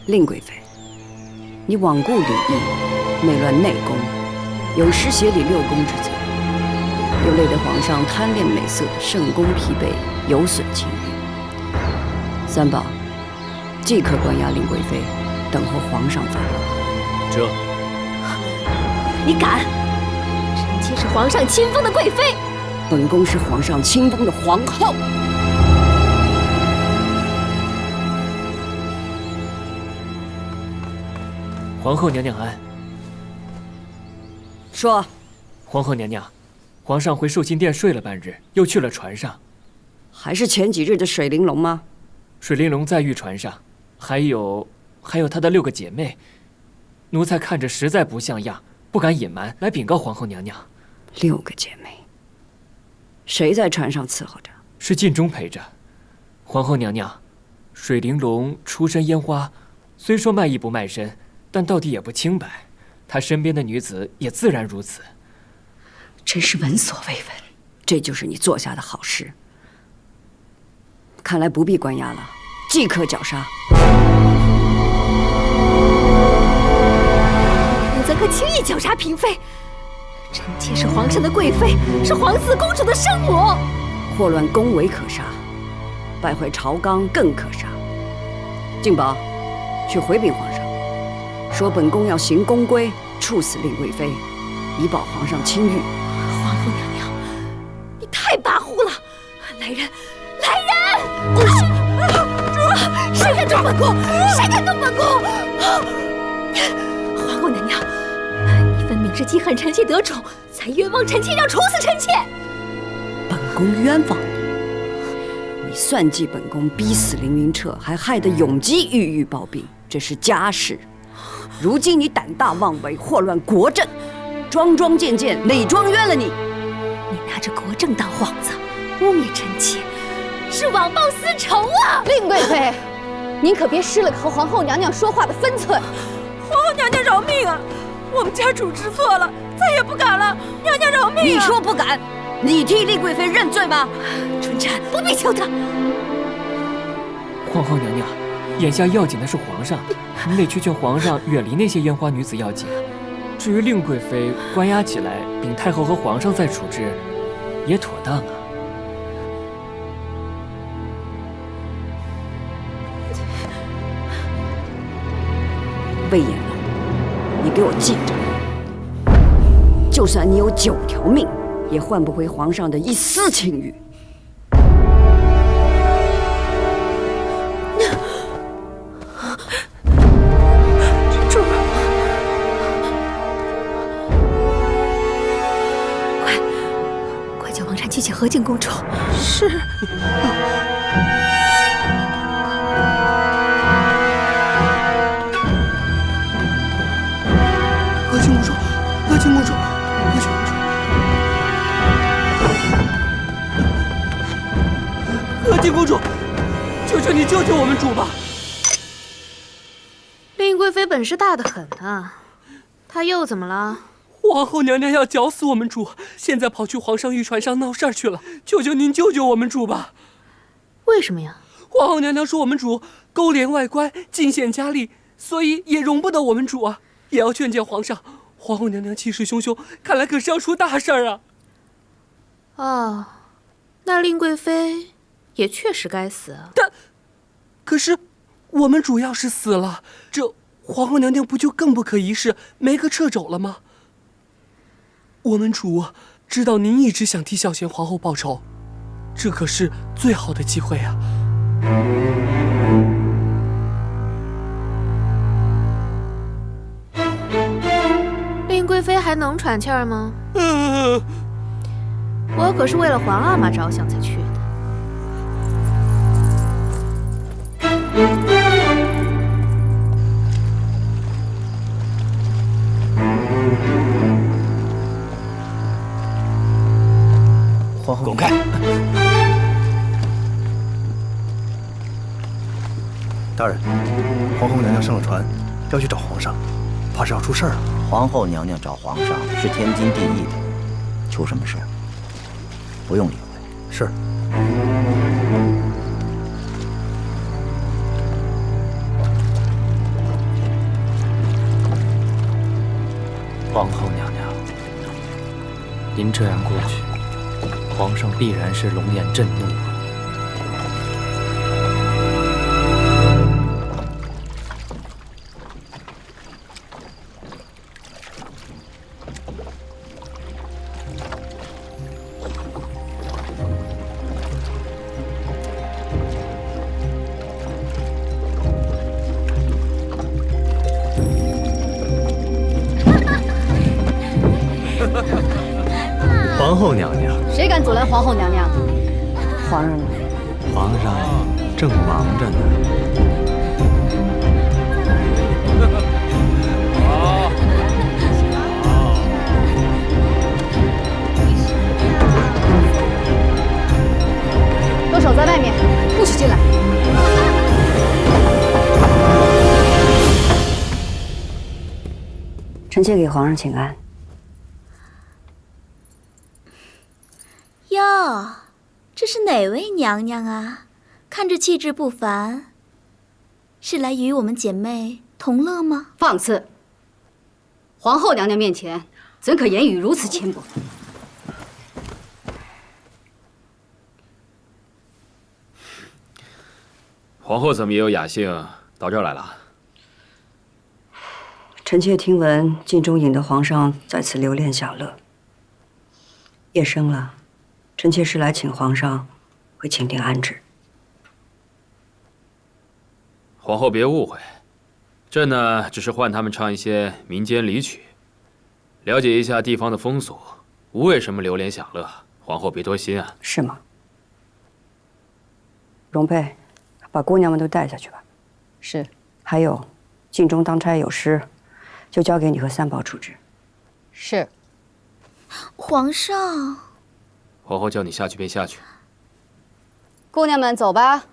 令贵妃，你罔顾礼义，内乱内宫，有失协理六宫之责，又累得皇上贪恋美色，圣宫疲惫，有损清誉。三宝，即刻关押令贵妃，等候皇上发落。这，你敢？臣妾是皇上亲封的贵妃，本宫是皇上亲封的皇后。皇后娘娘安。说，皇后娘娘，皇上回寿金殿睡了半日，又去了船上。还是前几日的水玲珑吗？水玲珑在御船上，还有她的6个姐妹。奴才看着实在不像样，不敢隐瞒，来禀告皇后娘娘。6个姐妹，谁在船上伺候着？是禁中陪着。皇后娘娘，水玲珑出身烟花，虽说卖艺不卖身，但到底也不清白。她身边的女子也自然如此。真是闻所未闻，这就是你做下的好事。看来不必关押了，即刻绞杀。你怎可轻易绞杀嫔妃？臣妾是皇上的贵妃，是皇嗣公主的生母。祸乱宫闱可杀，败坏朝纲更可杀。静宝，去回禀皇上，说本宫要行宫规，处死令贵妃，以保皇上清誉。皇后娘娘，你太跋扈了！来人，来人！谁敢动本宫？谁敢动本宫？皇后娘娘，你分明是记恨臣妾得宠，才冤枉臣妾要处死臣妾。本宫冤枉你，你算计本宫逼死凌云彻，还害得永基郁郁暴病，这是家事。如今你胆大妄为，祸乱国政，桩桩件件哪桩冤了你？你拿着国政当幌子，污蔑臣妾，是枉报私仇啊！令贵妃，您可别失了和皇后娘娘说话的分寸。皇后娘娘饶命啊！我们家主知错了，再也不敢了。娘娘饶命啊！你说不敢，你替令贵妃认罪吗？春蝉，不必求他。皇后娘娘，眼下要紧的是皇上，你得去劝皇上远离那些烟花女子要紧。至于令贵妃关押起来，禀太后和皇上再处置，也妥当啊。魏延龙，你给我记着，就算你有9条命，也换不回皇上的一丝清誉。主儿，快叫王禅去请和敬公主。是。和敬公主，和敬公主，和敬公主，和敬公主，求求你救救我们主吧！令贵妃本事大得很啊，她又怎么了？皇后娘娘要绞死我们主，现在跑去皇上御船上闹事儿去了，求求您救救我们主吧！为什么呀？皇后娘娘说我们主勾连外官，尽显佳丽，所以也容不得我们主啊，也要劝谏皇上。皇后娘娘气势汹汹，看来可是要出大事儿啊！哦，那令贵妃也确实该死啊。可是我们主要是死了，这皇后娘娘不就更不可一世，没个掣肘了吗？我们主知道您一直想替孝贤皇后报仇，这可是最好的机会啊！令贵妃还能喘气儿吗？我可是为了皇阿玛着想才去的。皇后，滚开！大人，皇后娘娘上了船，要去找皇上，怕是要出事儿了。皇后娘娘找皇上是天经地义的，出什么事？不用理会。是。皇后娘娘，您这样过去，皇上必然是龙颜震怒啊！皇后娘娘，谁敢阻拦皇后娘娘？皇上呢？皇上正忙着呢。都守在外面，不许进来。臣妾给皇上请安。哟，这是哪位娘娘啊？看着气质不凡，是来与我们姐妹同乐吗？放肆！皇后娘娘面前，怎可言语如此轻薄？皇后怎么也有雅兴到这儿来了？臣妾听闻镜中引得皇上在此留恋享乐。夜深了，臣妾是来请皇上回寝殿安置。皇后别误会，朕呢只是唤他们唱一些民间礼曲，了解一下地方的风俗，无为什么流连享乐。皇后别多心啊。是吗？容佩，把姑娘们都带下去吧。是。还有，镜中当差有失，就交给你和三宝处置。是。皇上。皇后叫你下去便下去。姑娘们走吧。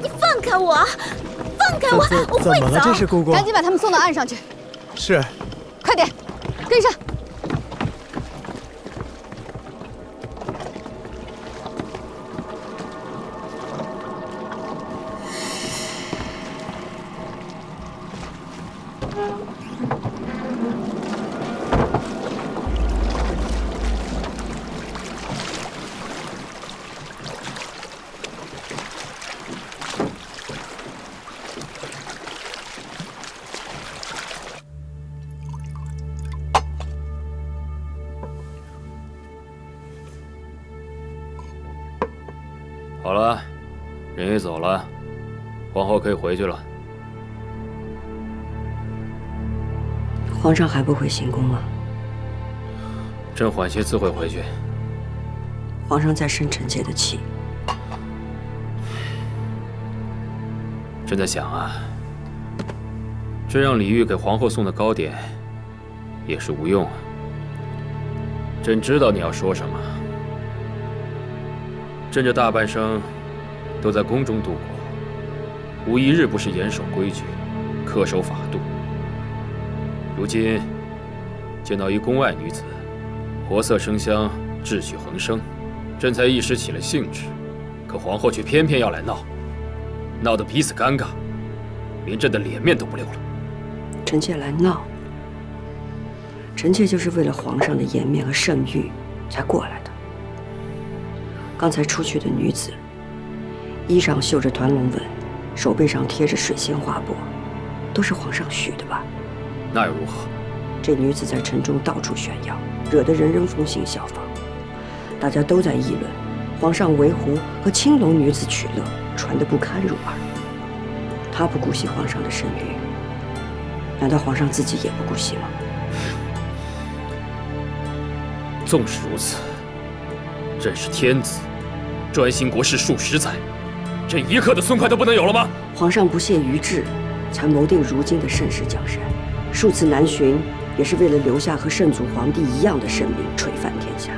你放开我！放开我！我会走。怎么了？这是姑姑。赶紧把他们送到岸上去。是。快点，跟上。好了，人也走了，皇后可以回去了。皇上还不回行宫吗？朕缓些自会回去。皇上在生臣妾的气。朕在想啊，朕让李煜给皇后送的糕点也是无用啊。朕知道你要说什么。朕这大半生都在宫中度过，无一日不是严守规矩、恪守法度。如今见到一宫外女子，活色生香、秩序横生，朕才一时起了兴致。可皇后却偏偏要来闹，闹得彼此尴尬，连朕的脸面都不留了。臣妾来闹，臣妾就是为了皇上的颜面和圣誉才过来的。刚才出去的女子，衣上绣着团龙纹，手背上贴着水仙花帛，都是皇上许的吧？那又如何？这女子在城中到处炫耀，惹得人人风行效仿，大家都在议论皇上为胡和青楼女子取乐，传得不堪入耳。她不顾惜皇上的声誉，难道皇上自己也不顾惜吗？纵使如此，朕是天子，专心国事数十载，朕一刻的松快都不能有了吗？皇上不懈于治，才谋定如今的盛世江山。数次南巡，也是为了留下和圣祖皇帝一样的盛名，垂范天下。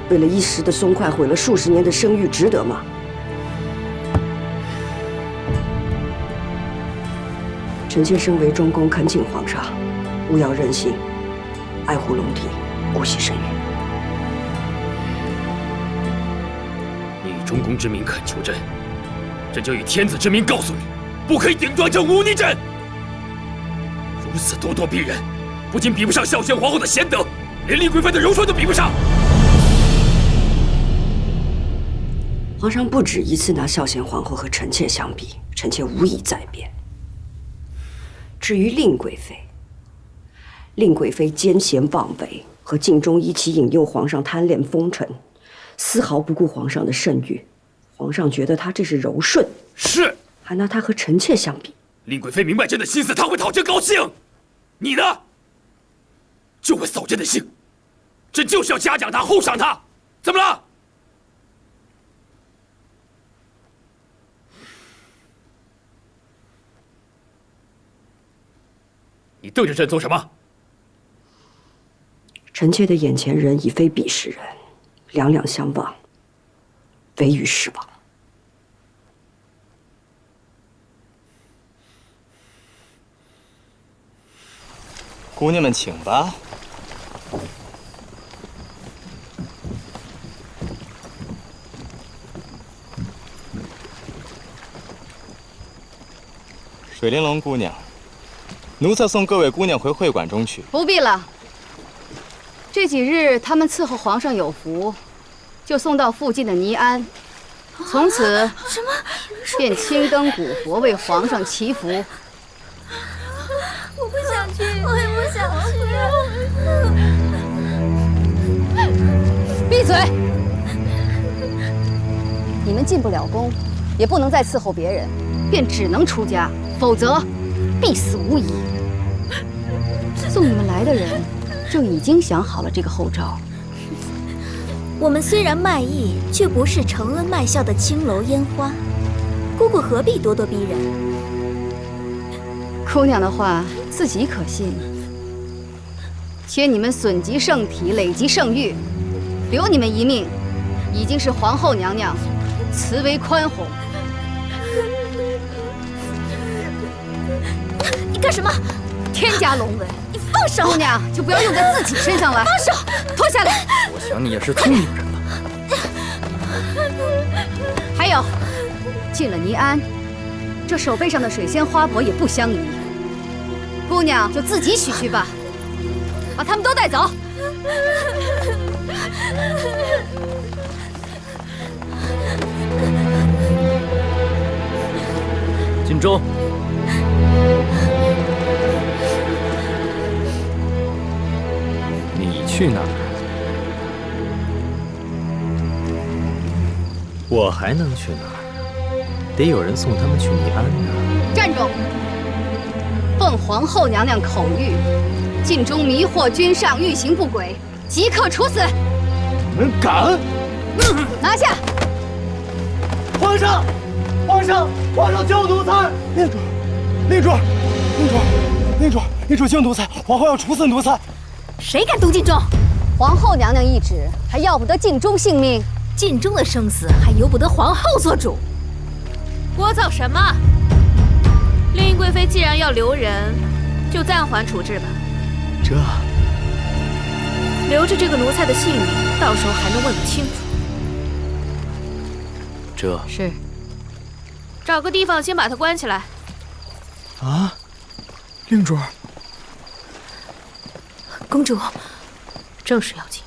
为了一时的松快，毁了数十年的声誉，值得吗？臣妾身为中宫，恳请皇上勿要任性，爱护龙体，姑息圣谕。你以中宫之名恳求朕，朕就以天子之名告诉你，不可以顶撞朕、忤逆朕。如此咄咄逼人，不仅比不上孝宣皇后的贤德，连令贵妃的柔顺都比不上。皇上不止一次拿孝贤皇后和臣妾相比，臣妾无以再辩。至于令贵妃，令贵妃奸贤妄为，和敬忠一起引诱皇上贪恋风尘，丝毫不顾皇上的圣谕。皇上觉得她这是柔顺，是，还拿她和臣妾相比。令贵妃明白朕的心思，她会讨朕高兴。你呢，就会扫朕的兴。朕就是要嘉奖她，厚赏她，怎么了？你瞪着朕做什么？臣妾的眼前人已非彼时人，两两相望，唯余是往。姑娘们请吧。水玲珑姑娘，奴才送各位姑娘回会馆中去。不必了，这几日他们伺候皇上有福，就送到附近的尼安，从此便青灯古佛为皇上祈福。我不想去，我也不想去。闭嘴！你们进不了宫，也不能再伺候别人，便只能出家，否则必死无疑。送你们来的人就已经想好了这个后招。我们虽然卖艺，却不是承恩卖笑的青楼烟花。姑姑何必咄咄逼人？姑娘的话自己可信？且你们损及圣体，累及圣誉，留你们一命，已经是皇后娘娘慈为宽宏。你干什么？天加龙纹！你放手！姑娘就不要用在自己身上了。放手！脱下来！我想你也是聪明人吧？还有，进了尼安，这手背上的水仙花帛也不相宜。姑娘就自己取去吧，把他们都带走。晋忠，你去哪儿？我还能去哪儿？得有人送他们去尼安呢。站住！奉皇后娘娘口谕，晋忠迷惑君上，欲行不轨，即刻处死。你们敢！拿下！皇上，皇上，皇上救奴才！令主，令主救奴才！皇后要处死奴才！谁敢动晋忠？皇后娘娘懿旨，还要不得晋忠性命。晋忠的生死还由不得皇后做主。聒噪什么？令贵妃既然要留人，就暂缓处置吧。这留着这个奴才的性命，到时候还能问个清楚。这是。找个地方先把他关起来。啊，令主。公主，正事要紧。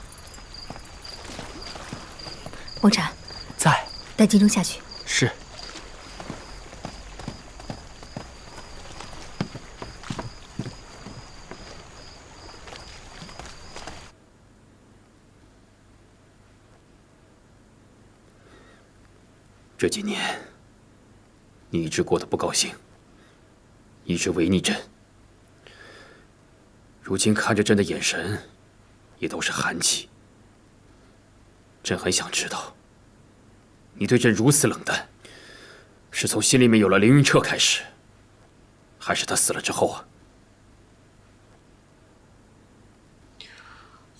梦禅在，带晋忠下去。是。这几年，你一直过得不高兴，一直违逆朕。如今看着朕的眼神，也都是寒气。朕很想知道，你对朕如此冷淡，是从心里面有了凌云彻开始，还是他死了之后啊？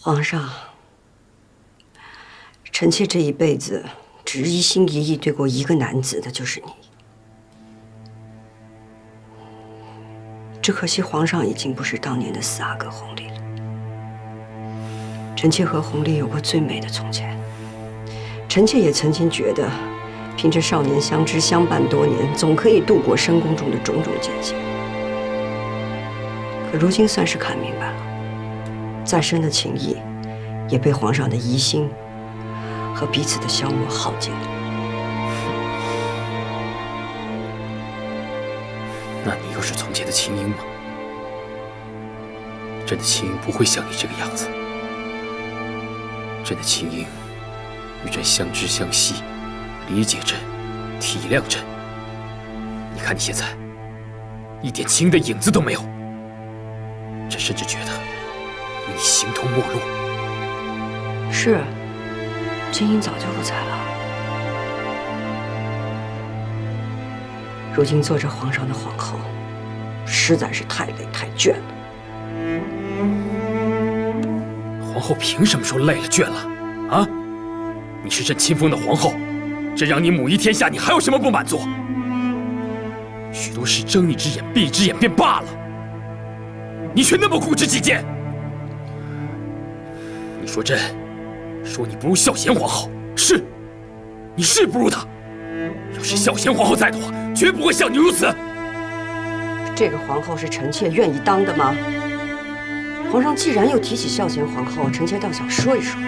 皇上，臣妾这一辈子只一心一意对过一个男子，那就是你。只可惜皇上已经不是当年的4阿哥弘历了。臣妾和弘历有过最美的从前，臣妾也曾经觉得，凭着少年相知相伴多年，总可以度过深宫中的种种艰险。可如今算是看明白了，再深的情谊，也被皇上的疑心和彼此的消磨耗尽了。那你又是从前的青樱吗？朕的青樱不会像你这个样子。朕的青樱与朕相知相惜，理解朕，体谅朕。你看你现在，一点青的影子都没有。朕甚至觉得与你形同陌路。是，青樱早就不在了。如今做着皇上的皇后，实在是太累太倦了。皇后凭什么说累了倦了？啊？你是朕亲封的皇后，朕让你母仪天下，你还有什么不满足？许多事睁一只眼闭一只眼便罢了，你却那么固执己见。你说朕，说你不如孝贤皇后，是，你是不如她。要是孝贤皇后在的话，绝不会像你如此。这个皇后是臣妾愿意当的吗？皇上既然又提起孝贤皇后，臣妾倒想说一说。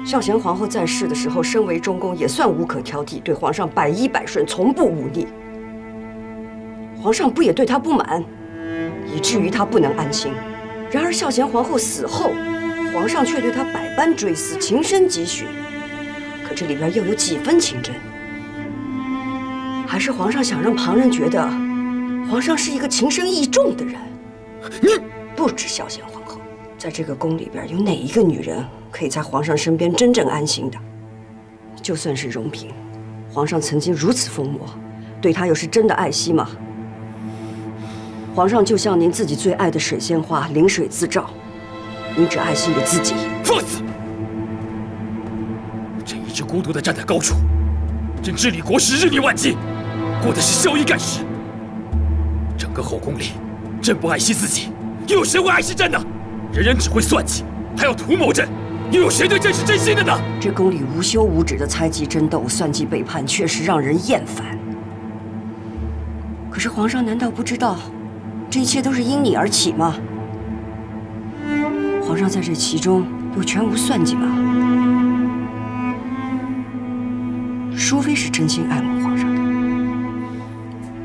孝贤皇后在世的时候，身为中宫，也算无可挑剔，对皇上百依百顺，从不忤逆。皇上不也对她不满，以至于她不能安心。然而孝贤皇后死后，皇上却对她百般追思，情深几许。可这里边又有几分情真？还是皇上想让旁人觉得，皇上是一个情深意重的人？你不止孝贤皇后，在这个宫里边，有哪一个女人可以在皇上身边真正安心的？就算是荣嫔，皇上曾经如此疯魔，对她又是真的爱惜吗？皇上就像您自己最爱的水仙花，临水自照，您只爱惜你自己。放肆！朕一直孤独地站在高处，朕治理国事日理万机，过的是孝义干事。整个后宫里，朕不爱惜自己，又有谁会爱惜朕呢？人人只会算计，还要图谋朕，又有谁对朕是真心的呢？这宫里无休无止的猜忌争斗、算计背叛，确实让人厌烦。可是皇上难道不知道，这一切都是因你而起吗？皇上在这其中又全无算计吗？淑妃是真心爱慕皇上的，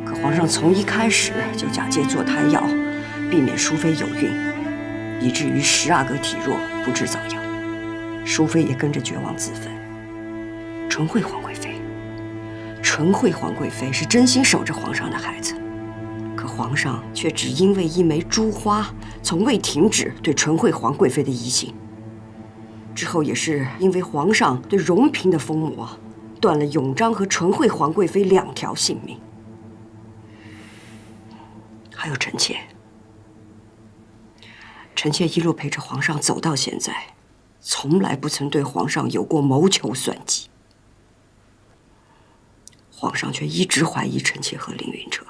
可皇上从一开始就假借坐胎药，避免淑妃有孕，以至于10阿哥体弱，不治早夭。淑妃也跟着绝望自焚。纯惠皇贵妃，纯惠皇贵妃是真心守着皇上的孩子，可皇上却只因为一枚珠花，从未停止对纯惠皇贵妃的疑心。之后也是因为皇上对荣嫔的疯魔，断了永璋和纯惠皇贵妃2条性命。还有臣妾，臣妾一路陪着皇上走到现在，从来不曾对皇上有过谋求算计。皇上却一直怀疑臣妾和凌云彻，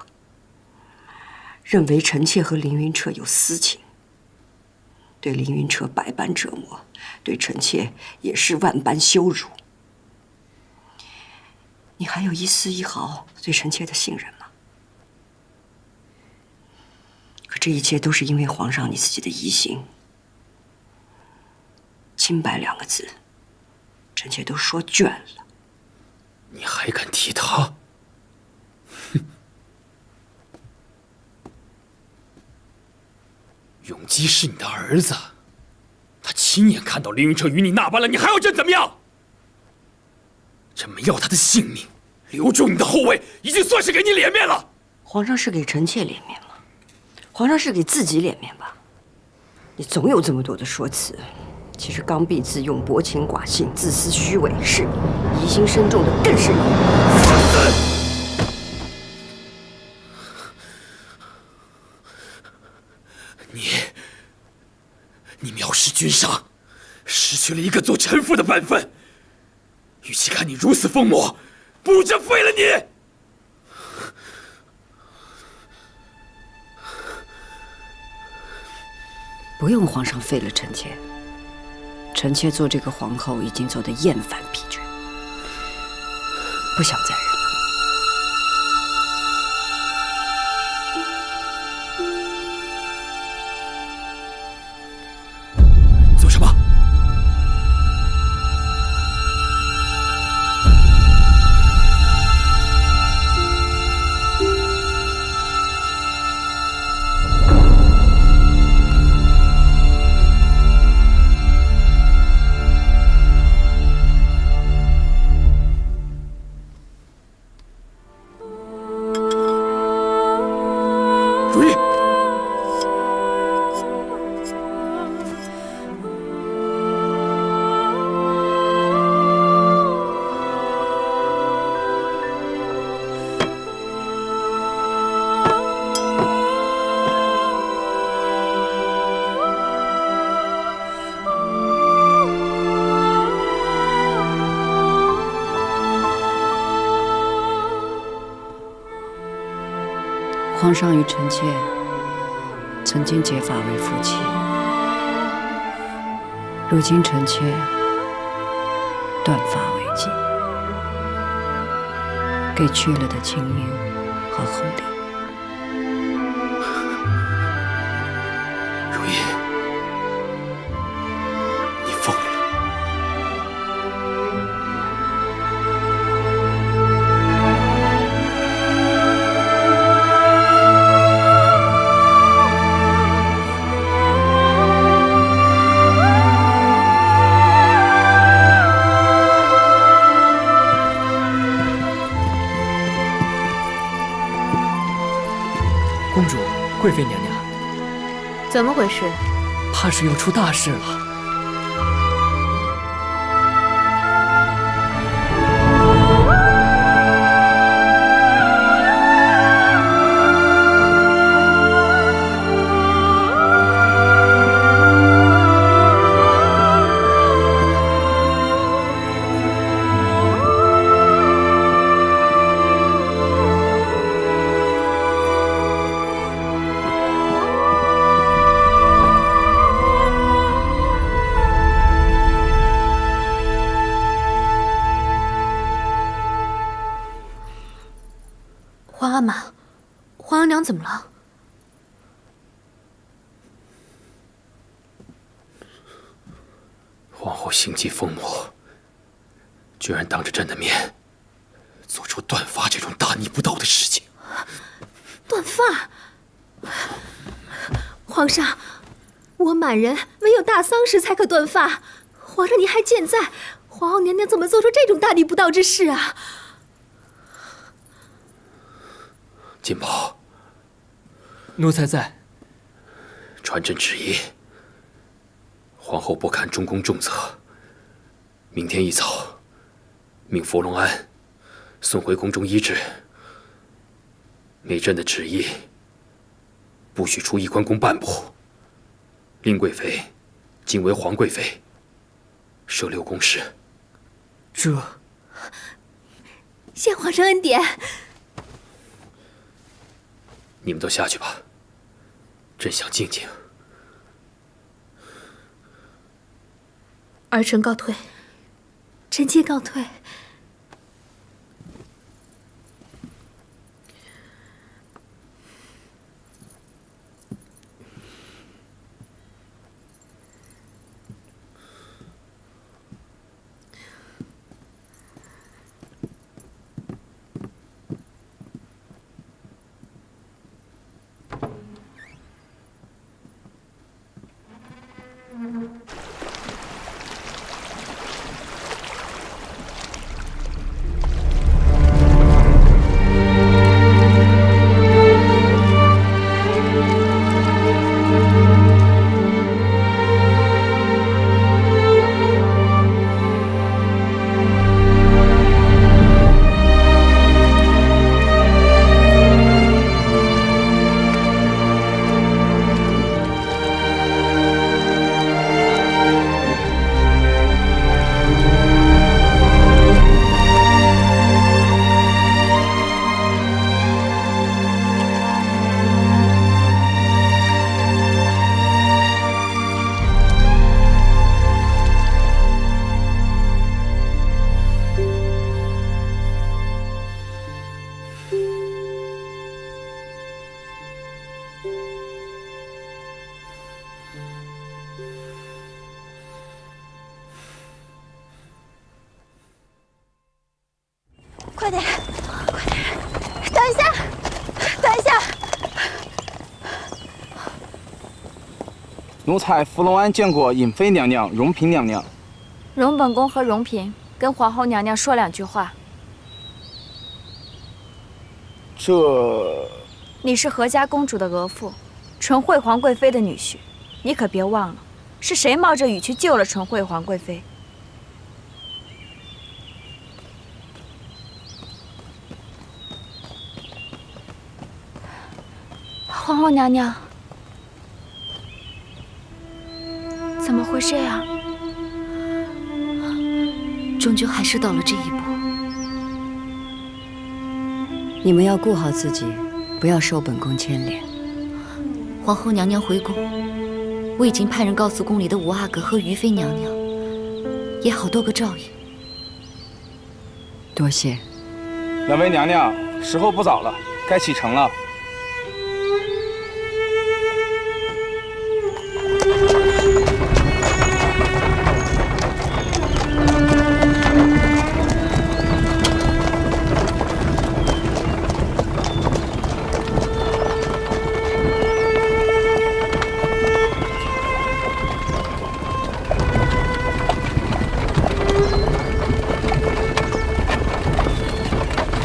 认为臣妾和凌云彻有私情，对凌云彻百般折磨，对臣妾也是万般羞辱。你还有一丝一毫对臣妾的信任吗？可这一切都是因为皇上你自己的疑心。清白2个字，臣妾都说倦了。你还敢提他？哼！永基是你的儿子，他亲眼看到凌云彻与你那般了，你还要朕怎么样？朕没要他的性命，留住你的后位，已经算是给你脸面了。皇上是给臣妾脸面吗？皇上是给自己脸面吧？你总有这么多的说辞，其实刚愎自用、薄情寡信、自私虚伪是你，疑心深重的更是你。放肆！你藐视君上，失去了一个做臣妇的本分。与其看你如此疯魔，不如朕废了你！不用皇上废了臣妾。臣妾做这个皇后已经做得厌烦疲倦，不想再忍了。做什么？如意，皇上与臣妾曾经结发为夫妻，如今臣妾断发为妻，给去了的青云和红莲。如意，你疯了！公主，贵妃娘娘，怎么回事？怕是要出大事了。皇阿玛，皇额娘怎么了？皇后心机疯魔，居然当着朕的面做出断发这种大逆不道的事情。断发！皇上，我满人唯有大丧时才可断发，皇上您还健在，皇后娘娘怎么做出这种大逆不道之事啊？金宝，奴才在。传朕旨意，皇后不堪中宫重责，明天一早命佛隆安送回宫中医治。每朕的旨意，不许出一关宫半步。令贵妃今为皇贵妃，设6宫事。这，谢皇上恩典。你们都下去吧，朕想静静。儿臣告退。臣妾告退。奴才芙蓉庵见过尹妃娘娘、荣嫔娘娘。荣本宫和荣嫔跟皇后娘娘说2句话。这……你是何家公主的额驸，纯惠皇贵妃的女婿，你可别忘了，是谁冒着雨去救了纯惠皇贵妃？皇后娘娘，怎么会这样？终究还是到了这一步。你们要顾好自己，不要受本宫牵连。皇后娘娘回宫，我已经派人告诉宫里的五阿哥和于妃娘娘，也好多个照应。多谢。两位娘娘，时候不早了，该启程了。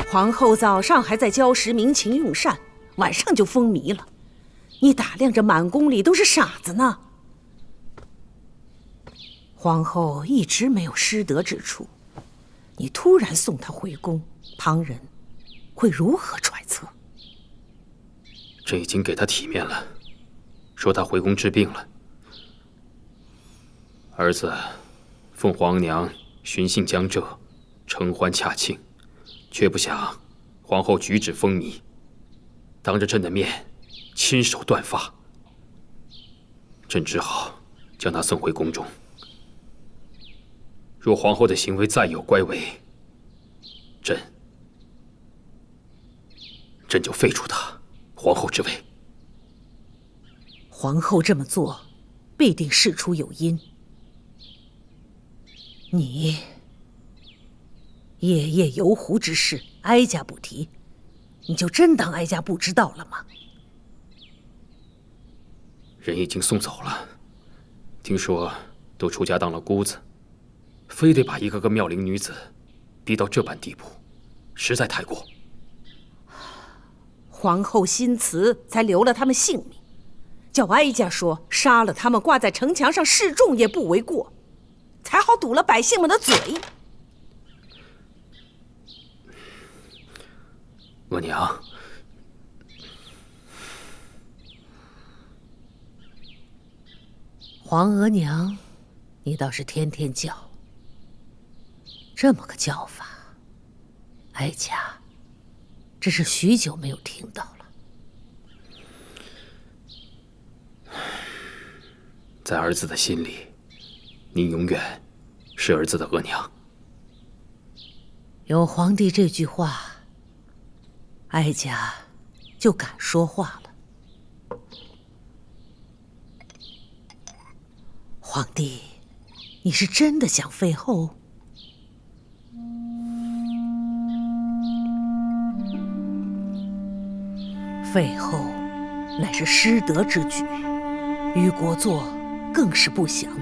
皇后早上还在礁石鸣琴用膳，晚上就风靡了。你打量着满宫里都是傻子呢。皇后一直没有失德之处，你突然送她回宫，旁人会如何揣测？朕已经给她体面了，说她回宫治病了。儿子奉皇娘寻幸江浙，承欢洽庆。却不想，皇后举止风靡，当着朕的面亲手断发，朕只好将她送回宫中。若皇后的行为再有乖违，朕就废除她皇后之位。皇后这么做，必定事出有因。你夜夜游湖之事，哀家不提，你就真当哀家不知道了吗？人已经送走了，听说都出家当了姑子，非得把一个个妙龄女子逼到这般地步，实在太过。皇后心慈，才留了他们性命，叫哀家说杀了他们挂在城墙上示众也不为过，才好堵了百姓们的嘴。额娘，皇额娘，你倒是天天叫，这么个叫法，哀家真是许久没有听到了。在儿子的心里，您永远是儿子的额娘。有皇帝这句话，哀家就敢说话了。皇帝，你是真的想废后？废后乃是失德之举，于国祚更是不祥。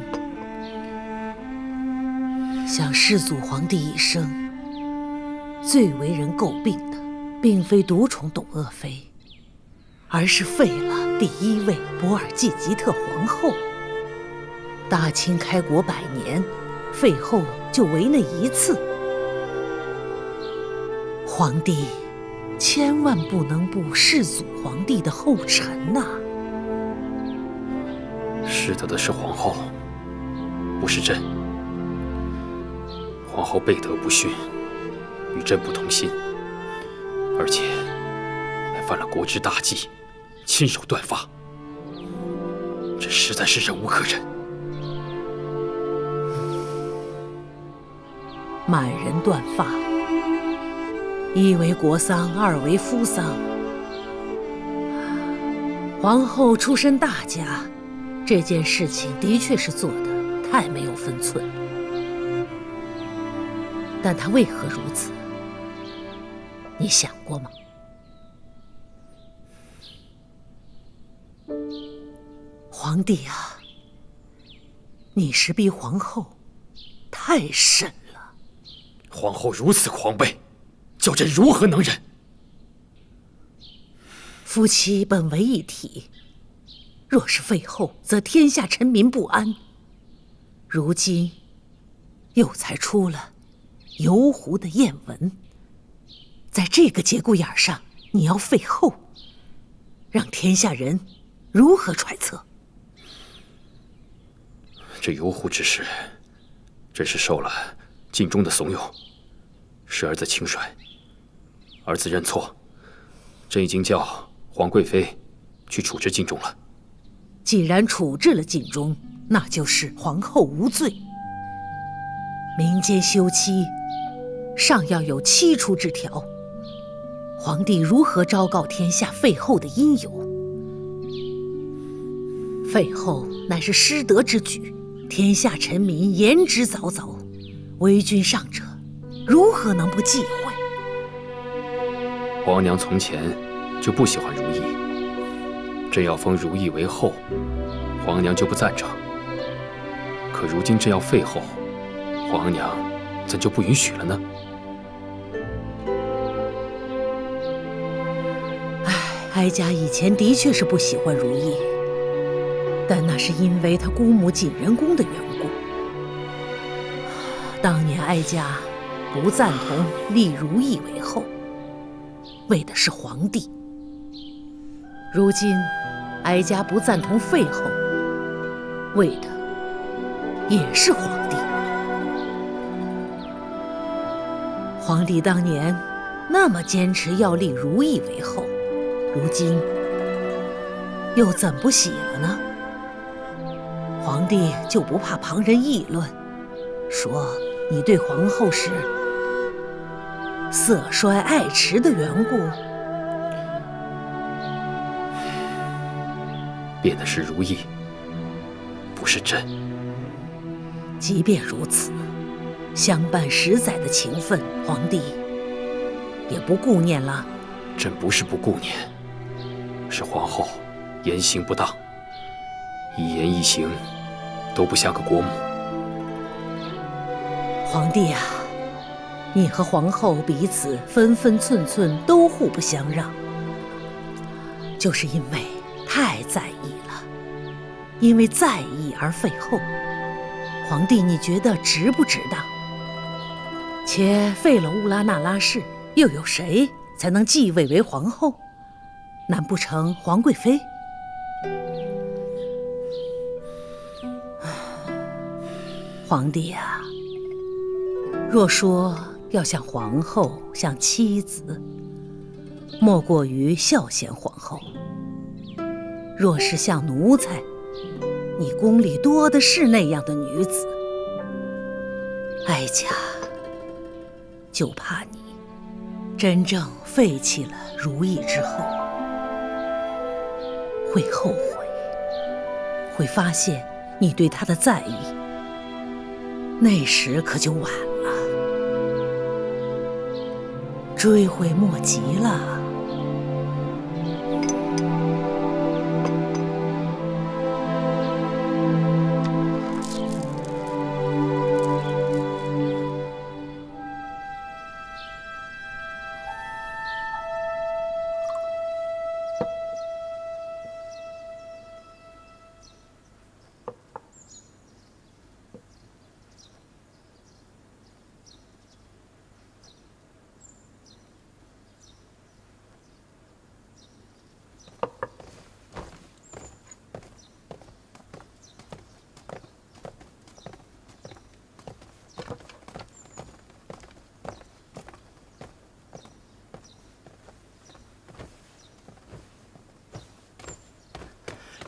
想世祖皇帝一生，最为人诟病的，并非独宠董鄂妃，而是废了第一位博尔济吉特皇后。大清开国100年，废后就为那一次。皇帝千万不能步世祖皇帝的后尘呐！失德的是皇后，不是朕。皇后背德不逊，与朕不同心，而且还犯了国之大忌，亲手断发，这实在是忍无可忍。满人断发，一为国丧，二为夫丧。皇后出身大家，这件事情的确是做得太没有分寸。但她为何如此？你想过吗？皇帝啊，你是逼皇后太甚了。皇后如此狂悖，叫朕如何能忍？夫妻本为一体，若是废后，则天下臣民不安。如今又才出了游湖的艳闻，在这个节骨眼上，你要废后，让天下人如何揣测？这游湖之事，朕是受了晋中的怂恿，是儿子轻率，儿子认错，朕已经叫皇贵妃去处置晋中了。既然处置了晋中，那就是皇后无罪。民间休妻，尚要有七出之条，皇帝如何昭告天下废后的因由？废后乃是失德之举，天下臣民言之凿凿，为君上者如何能不忌讳？皇娘从前就不喜欢如意，朕要封如意为后，皇娘就不赞成。可如今朕要废后，皇娘怎就不允许了呢？哀家以前的确是不喜欢如意，但那是因为她姑母景仁宫的缘故。当年哀家不赞同立如意为后，为的是皇帝。如今哀家不赞同废后，为的也是皇帝。皇帝当年那么坚持要立如意为后，如今又怎不喜了呢？皇帝就不怕旁人议论，说你对皇后是色衰爱弛的缘故？变的是如意，不是朕。即便如此，相伴10载的情分，皇帝也不顾念了。朕不是不顾念，是皇后言行不当，一言一行都不像个国母。皇帝啊，你和皇后彼此分分寸寸都互不相让，就是因为太在意了，因为在意而废后。皇帝，你觉得值不值当？且废了乌拉那拉氏，又有谁才能继位为皇后？难不成皇贵妃？皇帝啊，若说要像皇后，像妻子，莫过于孝贤皇后；若是像奴才，你宫里多的是那样的女子。哀家就怕你真正废弃了如意之后，会后悔，会发现你对她的在意，那时可就晚了，追悔莫及了。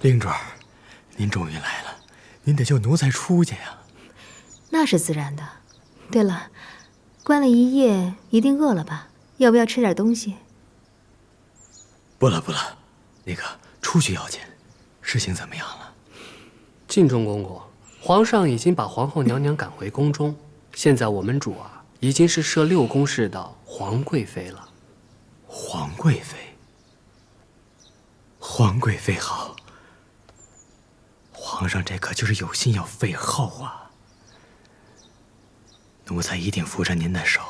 令主，您终于来了，您得救奴才出去呀。那是自然的。对了，关了一夜，一定饿了吧？要不要吃点东西？不了，那个出去要紧。事情怎么样了？晋中公公，皇上已经把皇后娘娘赶回宫中，现在我们主啊，已经是摄6宫事的皇贵妃了。皇贵妃，皇贵妃好。皇上这可就是有心要废后啊！奴才一定扶着您的手，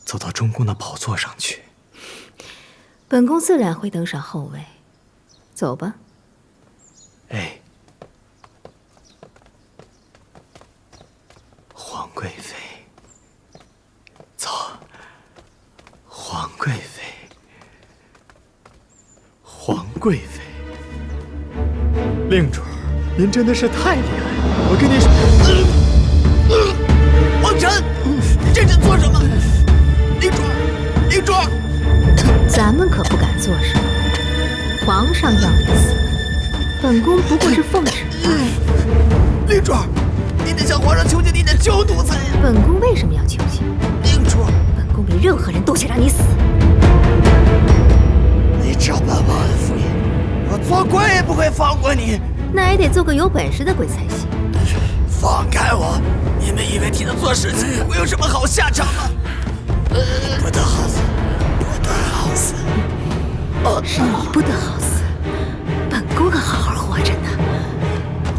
走到中宫的宝座上去。本宫自然会登上后位。走吧。哎，皇贵妃，走。皇贵妃，皇贵妃，令主，您真的是太厉害了！我跟你说，王晨，你这是做什么？令主，咱们可不敢做什么。皇上要你死，本宫不过是奉旨罢了。令主，你得向皇上求求你的焦奴才呀！本宫为什么要求情？令主，本宫比任何人都想让你死。你知本王恩福音，我做鬼也不会放过你。那也得做个有本事的鬼才行。放开我！你们以为替他做事情会有什么好下场吗？不得好死，不得好死！是你不得好死，本宫可好好活着呢。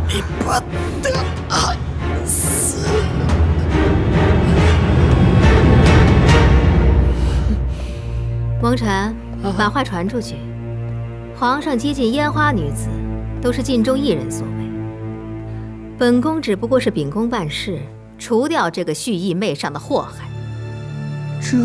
你不得好死！王禅，把话传出去，皇上接近烟花女子，都是尽忠一人所为。本宫只不过是秉公办事，除掉这个蓄意媚上的祸害。这……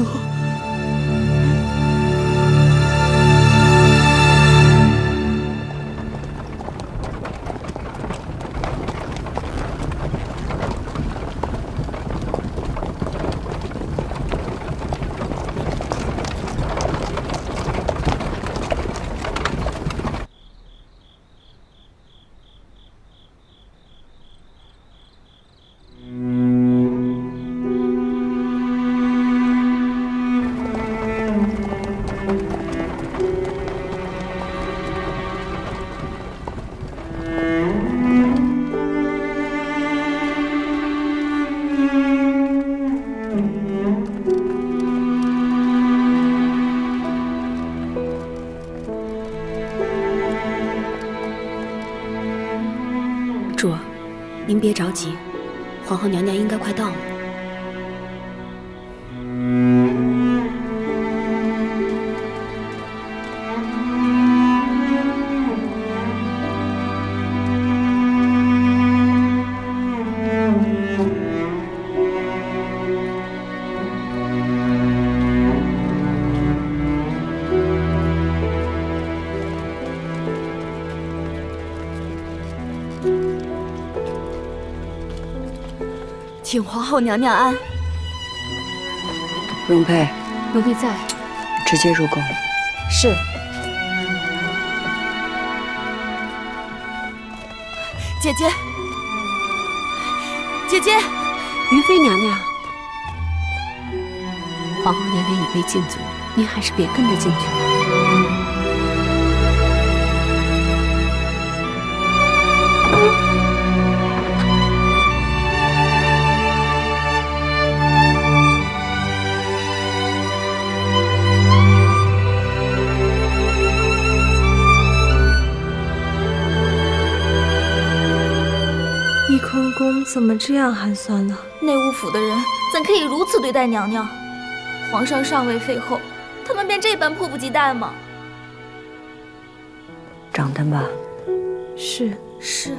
主儿，您别着急，皇后娘娘应该快到了。请皇后娘娘安。容佩，奴婢在。直接入宫。是。姐姐，姐姐，于妃娘娘，皇后娘娘已被禁足，您还是别跟着进去了。翊坤宫怎么这样寒酸了？内务府的人怎可以如此对待娘娘？皇上尚未废后，他们便这般迫不及待吗？掌灯吧。是。是。